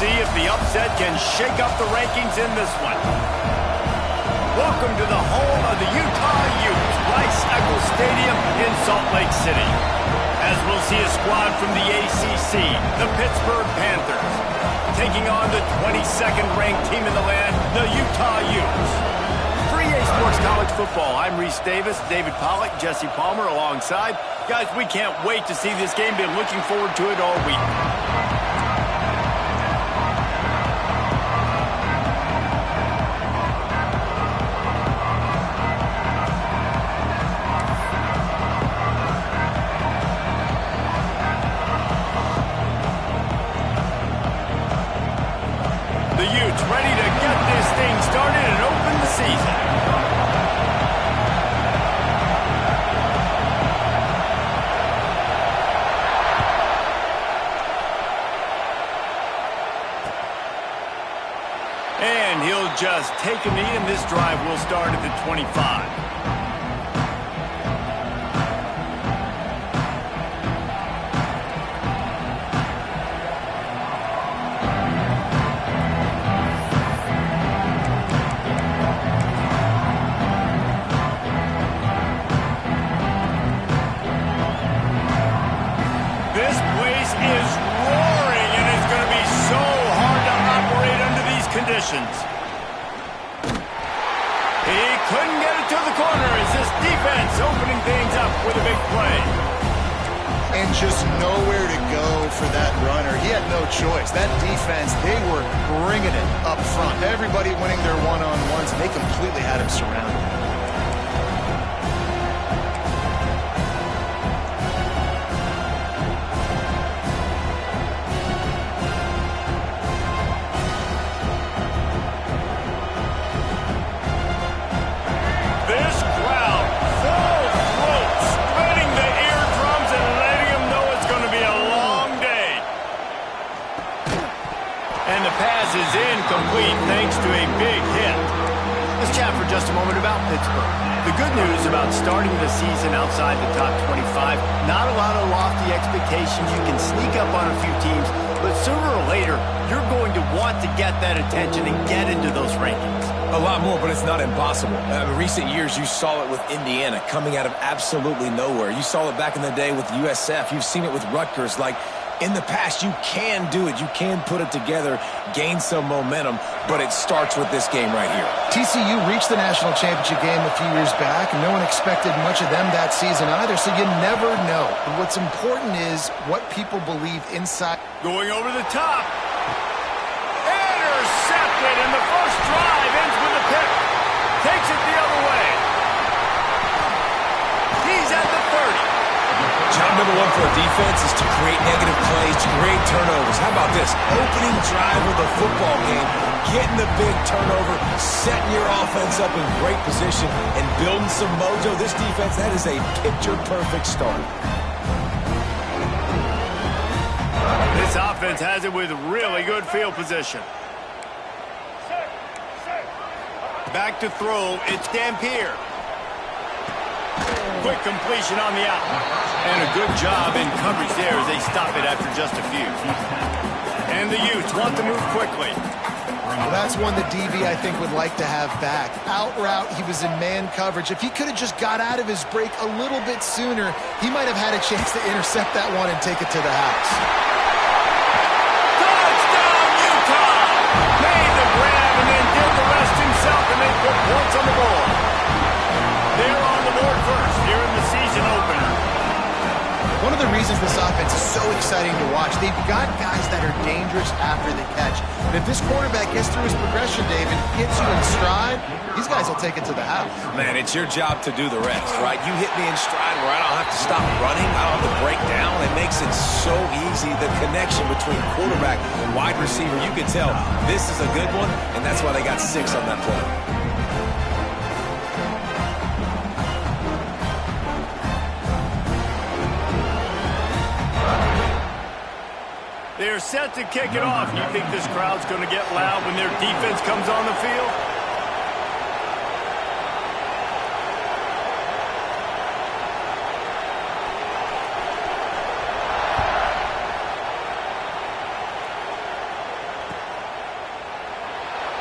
see if the upset can shake up the rankings in this one. Welcome to the home of the Utah Utes, Rice-Eccles Stadium in Salt Lake City. As we'll see a squad from the ACC, the Pittsburgh Panthers, taking on the 22nd ranked team in the land, the Utah Utes. For EA Sports College Football, I'm Reese Davis, David Pollack, Jesse Palmer alongside. Guys, we can't wait to see this game. Been looking forward to it all week. The Utes ready to get this thing started and open the season. And he'll just take a knee, and this drive will start at the 25. This place is roaring, and it's going to be so hard to operate under these conditions. He couldn't get it to the corner as this defense opening things up with a big play. And just nowhere to go for that runner. He had no choice. That defense, they were bringing it up front. Everybody winning their one-on-ones, and they completely had him surrounded. Is incomplete thanks to a big hit. Let's chat for just a moment about Pittsburgh. The good news about starting the season outside the top 25, not a lot of lofty expectations. You can sneak up on a few teams, but sooner or later, you're going to want to get that attention and get into those rankings. A lot more, but it's not impossible. In recent years, you saw it with Indiana coming out of absolutely nowhere. You saw it back in the day with USF. You've seen it with Rutgers. Like, in the past, you can do it. You can put it together, gain some momentum, but it starts with this game right here. TCU reached the national championship game a few years back, and no one expected much of them that season either, so you never know. And what's important is what people believe inside. Going over the top. Intercepted, and the first drive ends with a pick. Takes it the other way. He's at the 30. Job number one for a defense is to create negative plays, to create turnovers. How about this? Opening drive of the football game, getting the big turnover, setting your offense up in great position, and building some mojo. This defense, that is a picture-perfect start. This offense has it with really good field position. Back to throw, it's Dampier. Quick completion on the out. And a good job in coverage there as they stop it after just a few. And the Utes want to move quickly. Well, that's one that DB, I think, would like to have back. Out route, he was in man coverage. If he could have just got out of his break a little bit sooner, he might have had a chance to intercept that one and take it to the house. Touchdown, Utah! Made the grab and then did the rest himself, and they put points on the board. They're on the board first here in the season opener. One of the reasons this offense is so exciting to watch, they've got guys that are dangerous after the catch. And if this quarterback gets through his progression, David, hits you in stride, these guys will take it to the house. Man, it's your job to do the rest, right? You hit me in stride where I don't have to stop running. I don't have to break down. It makes it so easy. The connection between quarterback and wide receiver, you can tell this is a good one, and that's why they got 6 on that play. They're set to kick it off. You think this crowd's going to get loud when their defense comes on the field?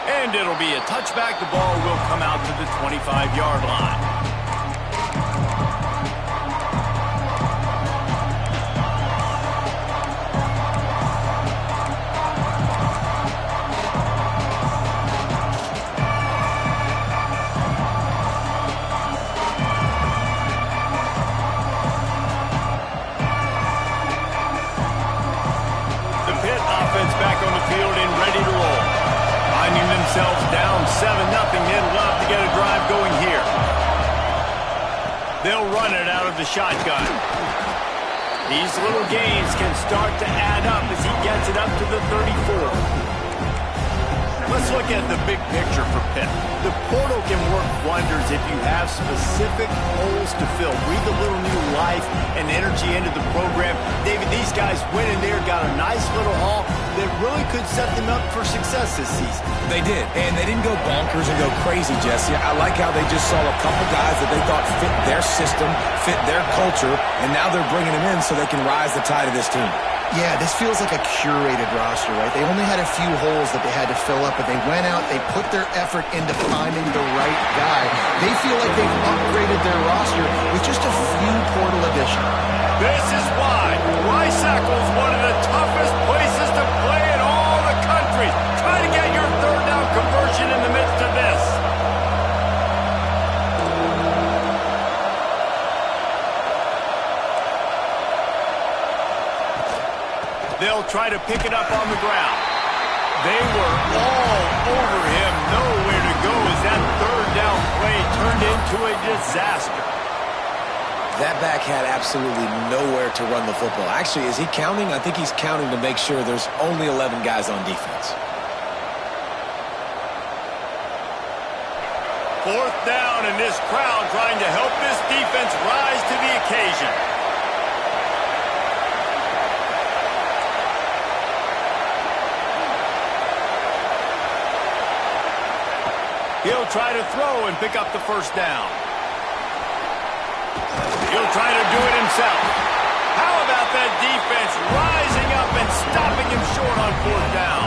And it'll be a touchback. The ball will come out to the 25-yard line. Back on the field and ready to roll. Finding themselves down 7-0. They'd love to get a drive going here. They'll run it out of the shotgun. These little gains can start to add up as he gets it up to the 34. Let's look at the big picture for Pitt. The portal can work wonders if you have specific holes to fill. Breathe a little new life and energy into the program. David, these guys went in there, got a nice little haul that really could set them up for success this season. They did, and they didn't go bonkers and go crazy, Jesse. I like how they just saw a couple guys that they thought fit their system, fit their culture, and now they're bringing them in so they can rise the tide of this team. Yeah, this feels like a curated roster, right? They only had a few holes that they had to fill up, but they went out, they put their effort into finding the right guy. They feel like they've upgraded their roster with just a few portal additions. This is why Rice-Eccles is one of the toughest places to play in all the country. Try to get your third down conversion in the midst of this. They'll try to pick it up on the ground. They were all over him. Nowhere to go as that third down play turned into a disaster. That back had absolutely nowhere to run the football. Actually, is he counting? I think he's counting to make sure there's only 11 guys on defense. Fourth down, and this crowd trying to help this defense rise to the occasion. He'll try to throw and pick up the first down. He'll try to do it himself. How about that defense rising up and stopping him short on fourth down?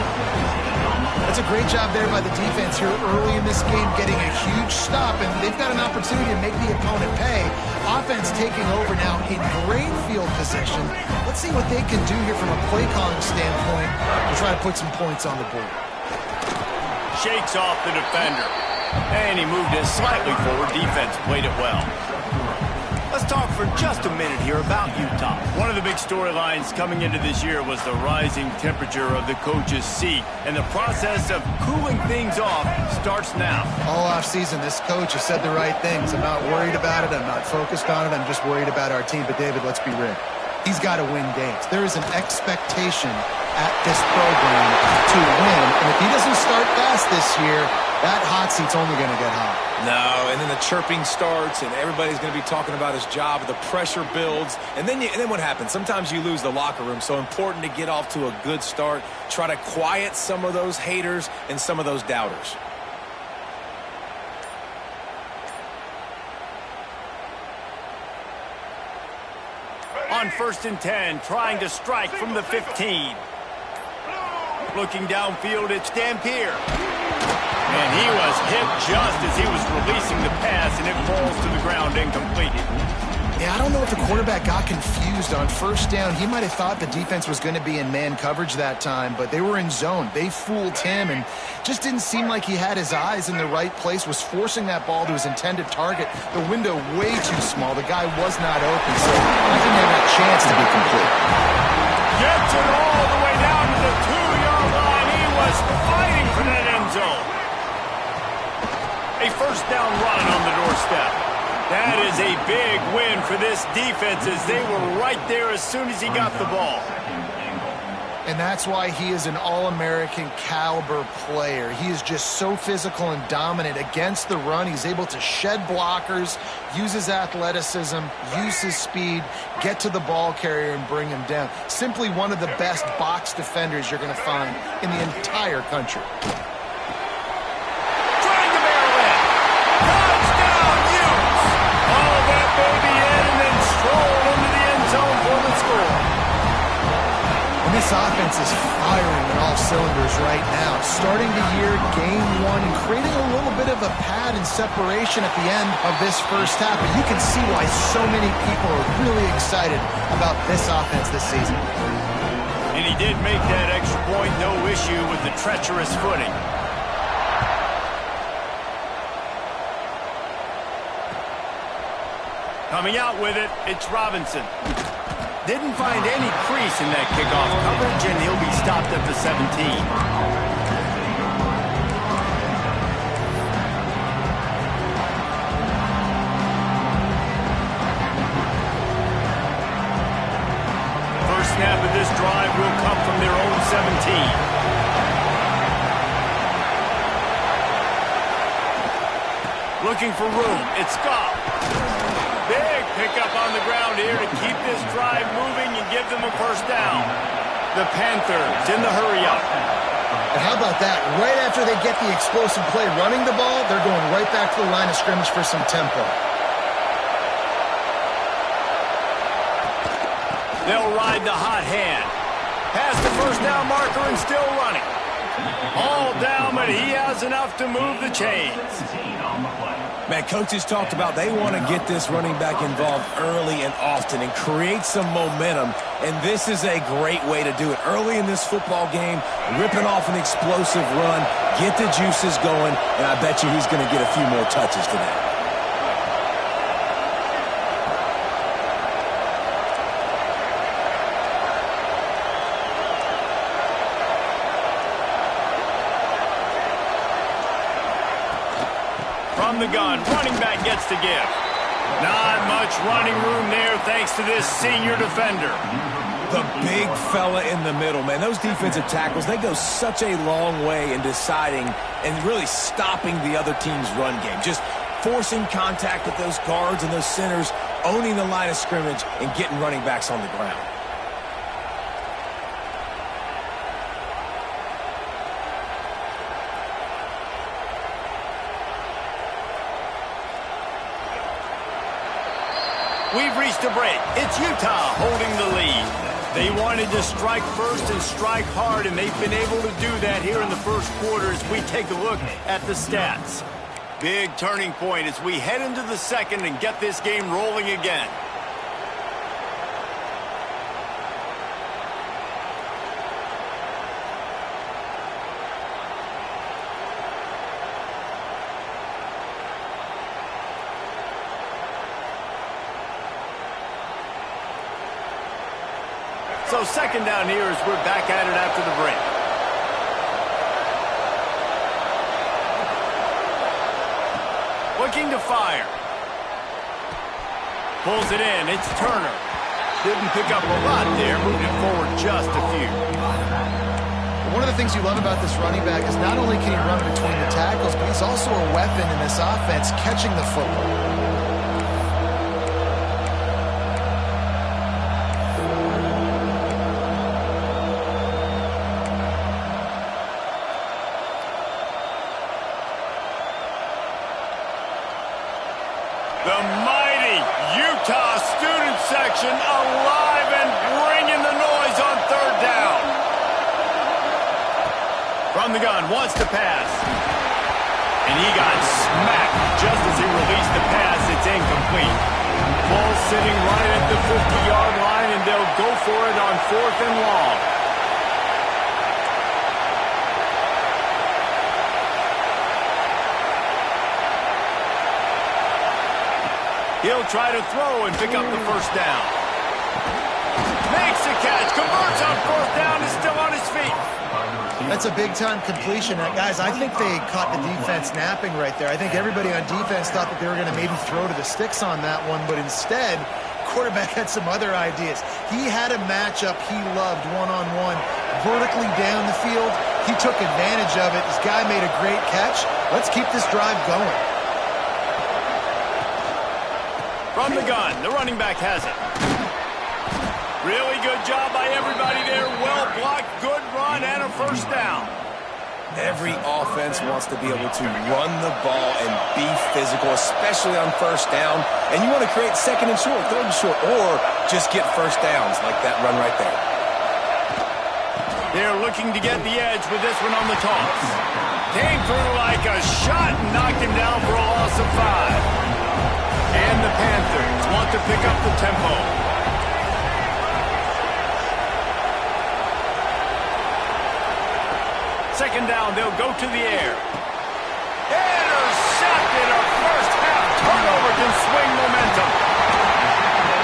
That's a great job there by the defense here early in this game, getting a huge stop, and they've got an opportunity to make the opponent pay. Offense taking over now in great field position. Let's see what they can do here from a play calling standpoint to try to put some points on the board. Shakes off the defender. And he moved it slightly forward. Defense played it well. Let's talk for just a minute here about Utah. One of the big storylines coming into this year was the rising temperature of the coach's seat. And the process of cooling things off starts now. All offseason, this coach has said the right things. I'm not worried about it. I'm not focused on it. I'm just worried about our team. But, David, let's be real. He's got to win games. There is an expectation at this program to win. And if he doesn't start fast this year, that hot seat's only going to get hot. No, and then the chirping starts, and everybody's going to be talking about his job. The pressure builds, and then what happens? Sometimes you lose the locker room. So important to get off to a good start. Try to quiet some of those haters and some of those doubters. On 1st and 10, trying to strike from the 15. Looking downfield, it's Dampier. And he was hit just as he was releasing the pass, and it falls to the ground incomplete. Yeah, I don't know if the quarterback got confused on 1st down. He might have thought the defense was going to be in man coverage that time, but they were in zone. They fooled him and just didn't seem like he had his eyes in the right place, was forcing that ball to his intended target. The window way too small. The guy was not open, so I think they had a chance to be complete. Gets it all the way down to the 2-yard line. He was fighting for that end zone. A 1st down run on the doorstep. That is a big win for this defense as they were right there as soon as he got the ball. And that's why he is an All-American caliber player. He is just so physical and dominant against the run. He's able to shed blockers, use his athleticism, use his speed, get to the ball carrier and bring him down. Simply one of the best box defenders you're going to find in the entire country. Baby in and then stroll into the end zone for the score. And this offense is firing on all cylinders right now. Starting the year, game one, and creating a little bit of a pad and separation at the end of this first half. But you can see why so many people are really excited about this offense this season. And he did make that extra point, no issue with the treacherous footing. Coming out with it, it's Robinson. Didn't find any crease in that kickoff coverage, and he'll be stopped at the 17. First snap of this drive will come from their own 17. Looking for room. It's Goff. Big pickup on the ground here to keep this drive moving and give them a first down. The Panthers in the hurry-up. And how about that? Right after they get the explosive play running the ball, they're going right back to the line of scrimmage for some tempo. They'll ride the hot hand. Past the first down marker and still running. All down, but he has enough to move the chains. Man, coaches talked about they want to get this running back involved early and often and create some momentum, and this is a great way to do it. Early in this football game, ripping off an explosive run, get the juices going, and I bet you he's going to get a few more touches today. From the gun, running back gets to give. Not much running room there thanks to this senior defender. The big fella in the middle, man. Those defensive tackles, they go such a long way in deciding and really stopping the other team's run game. Just forcing contact with those guards and those centers, owning the line of scrimmage, and getting running backs on the ground. We've reached a break. It's Utah holding the lead. They wanted to strike first and strike hard, and they've been able to do that here in the first quarter as we take a look at the stats. Big turning point as we head into the second and get this game rolling again. So second down here as we're back at it after the break. Looking to fire. Pulls it in. It's Turner. Didn't pick up a lot there. Moved it forward just a few. One of the things you love about this running back is not only can he run between the tackles, but he's also a weapon in this offense catching the football. The mighty Utah student section alive and bringing the noise on third down. From the gun, wants to pass. And he got smacked just as he released the pass. It's incomplete. Ball sitting right at the 50-yard line, and they'll go for it on 4th and long. He'll try to throw and pick up the first down. Makes a catch, converts on 4th down, is still on his feet. That's a big-time completion. Guys, I think they caught the defense napping right there. I think everybody on defense thought that they were going to maybe throw to the sticks on that one, but instead, quarterback had some other ideas. He had a matchup he loved one-on-one, vertically down the field. He took advantage of it. This guy made a great catch. Let's keep this drive going. From the gun, the running back has it. Really good job by everybody there. Well blocked, good run, and a first down. Every offense wants to be able to run the ball and be physical, especially on first down. And you want to create second and short, third and short, or just get first downs like that run right there. They're looking to get the edge with this one on the toss. Came through like a shot and knocked him down for a loss of 5. And the Panthers want to pick up the tempo. Second down, they'll go to the air. Intercepted. A first half turnover can swing momentum.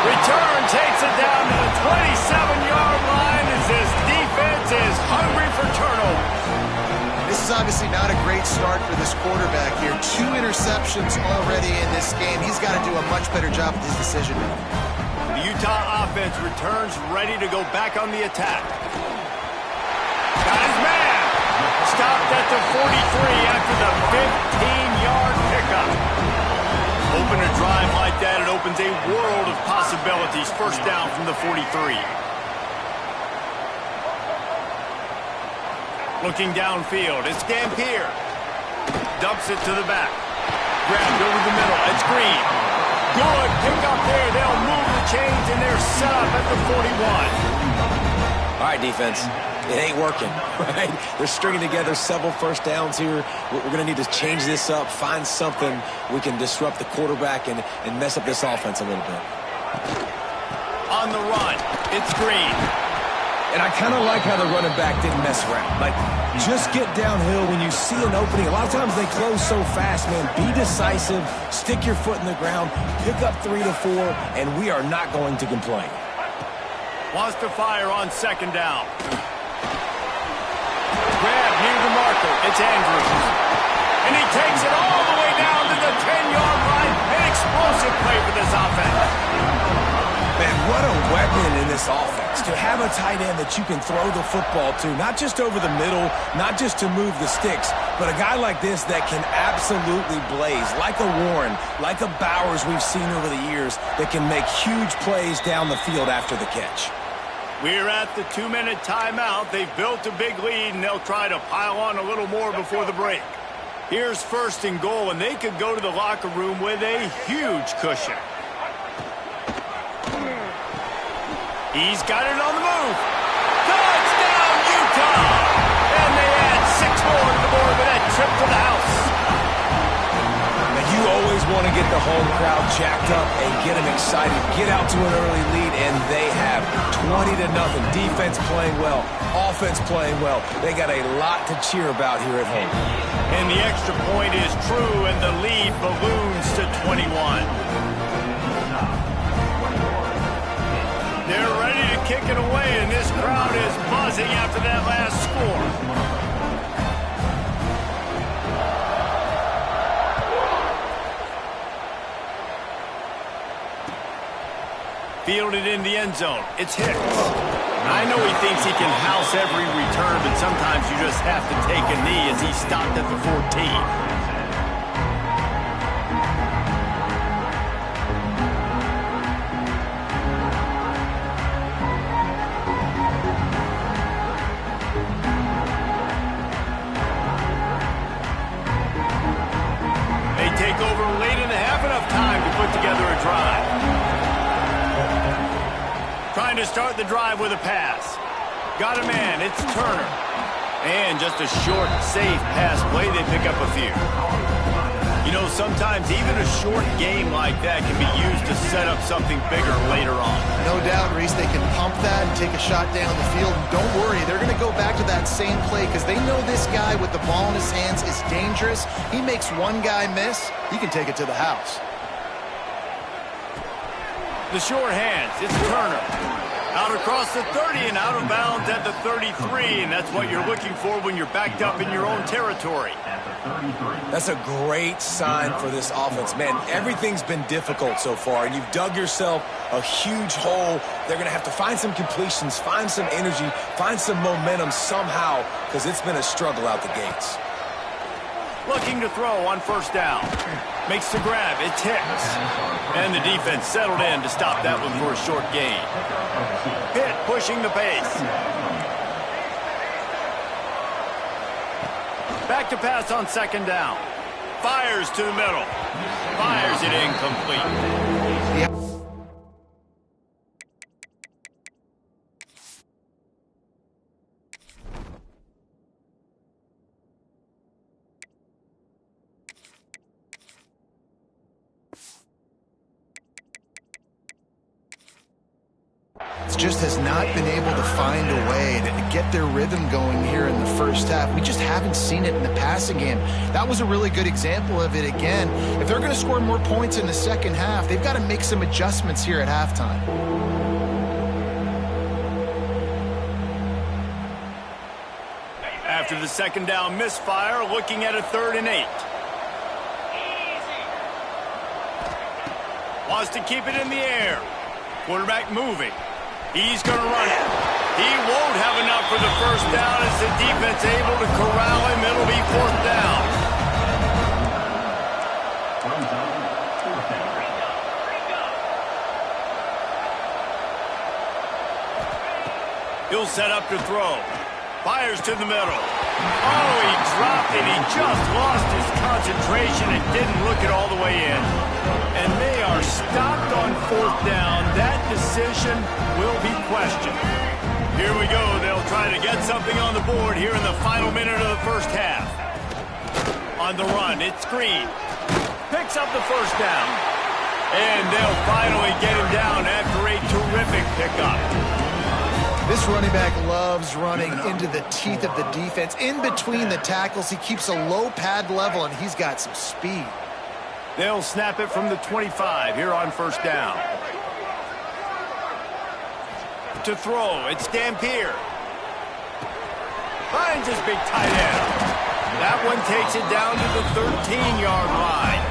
Return takes it down to the 27-yard line as this defense is hungry for turnovers. This is obviously not a great start for this quarterback here. 2 interceptions already in this game. He's got to do a much better job with his decision making. The Utah offense returns ready to go back on the attack. Got his man. Stopped at the 43 after the 15-yard pickup. Open a drive like that, it opens a world of possibilities. First down from the 43. Looking downfield, it's Dampier. Dumps it to the back. Grabbed over the middle, it's Green. Good pick up there. They'll move the chains, and they're set up at the 41. All right, defense. It ain't working, right? They're stringing together several first downs here. We're going to need to change this up, find something we can disrupt the quarterback and mess up this offense a little bit. On the run, it's Green. And I kind of like how the running back didn't mess around. Like, just get downhill when you see an opening. A lot of times they close so fast, man. Be decisive, stick your foot in the ground, pick up 3 to 4, and we are not going to complain. Wants to fire on second down. Grab near the marker. It's Andrews. And he takes it all the way down to the 10-yard line. An explosive play for this offense. Man, what a weapon in this offense. To have a tight end that you can throw the football to, not just over the middle, not just to move the sticks, but a guy like this that can absolutely blaze, like a Warren, like a Bowers we've seen over the years, that can make huge plays down the field after the catch. We're at the 2-minute timeout. They've built a big lead, and they'll try to pile on a little more before the break. Here's first and goal, and they could go to the locker room with a huge cushion. He's got it on the move. Touchdown, Utah! And they add 6 more to the board with that trip to the house. And you always want to get the home crowd jacked up and get them excited. Get out to an early lead, and they have 20 to nothing. Defense playing well, offense playing well. They got a lot to cheer about here at home. And the extra point is true, and the lead balloons to 21. They're ready to kick it away, and this crowd is buzzing after that last score. Fielded in the end zone. It's Hicks. I know he thinks he can house every return, but sometimes you just have to take a knee as he stopped at the 14. Take over late in the half, enough time to put together a drive. Trying to start the drive with a pass. Got a man, it's Turner. And just a short, safe pass play, they pick up a few. You know, sometimes even a short game like that can be used to set up something bigger later on. No doubt, Reese, they can pump that and take a shot down the field. And don't worry, they're going to go back to that same play because they know this guy with the ball in his hands is dangerous. He makes one guy miss, he can take it to the house. The short hands, it's Turner. Out across the 30 and out of bounds at the 33, and that's what you're looking for when you're backed up in your own territory. That's a great sign for this offense. Man, everything's been difficult so far, and you've dug yourself a huge hole. They're going to have to find some completions, find some energy, find some momentum somehow, because it's been a struggle out the gates. Looking to throw on first down. Makes the grab. It's Hicks. And the defense settled in to stop that one for a short gain. Pitt pushing the pace. Back to pass on second down. Fires to the middle. Fires it incomplete. Yep. offense just has not been able to find a way to get their rhythm going here in the first half. We just haven't seen it in the passing game. That was a really good example of it again. If they're going to score more points in the second half, they've got to make some adjustments here at halftime. After the second down misfire, looking at a 3rd and 8. Wants to keep it in the air. Quarterback moving. He's going to run it. He won't have enough for the first down as the defense able to corral him. It'll be 4th down. He'll set up to throw. Fires to the middle. Oh, he dropped it. He just lost his concentration and didn't look it all the way in. And they are stopped on 4th down. That decision will be questioned. Here we go. They'll try to get something on the board here in the final minute of the first half. On the run, it's Green. Picks up the first down. And they'll finally get him down after a terrific pickup. This running back loves running into the teeth of the defense. In between the tackles, he keeps a low pad level, and he's got some speed. They'll snap it from the 25 here on first down. To throw, it's Dampier. Finds his big tight end. That one takes it down to the 13-yard line.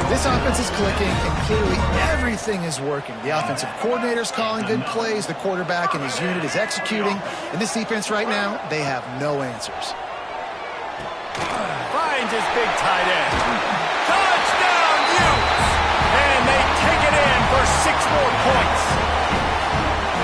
This offense is clicking, and clearly everything is working. The offensive coordinator's calling good plays. The quarterback and his unit is executing. And this defense right now, they have no answers. Finds his big tight end.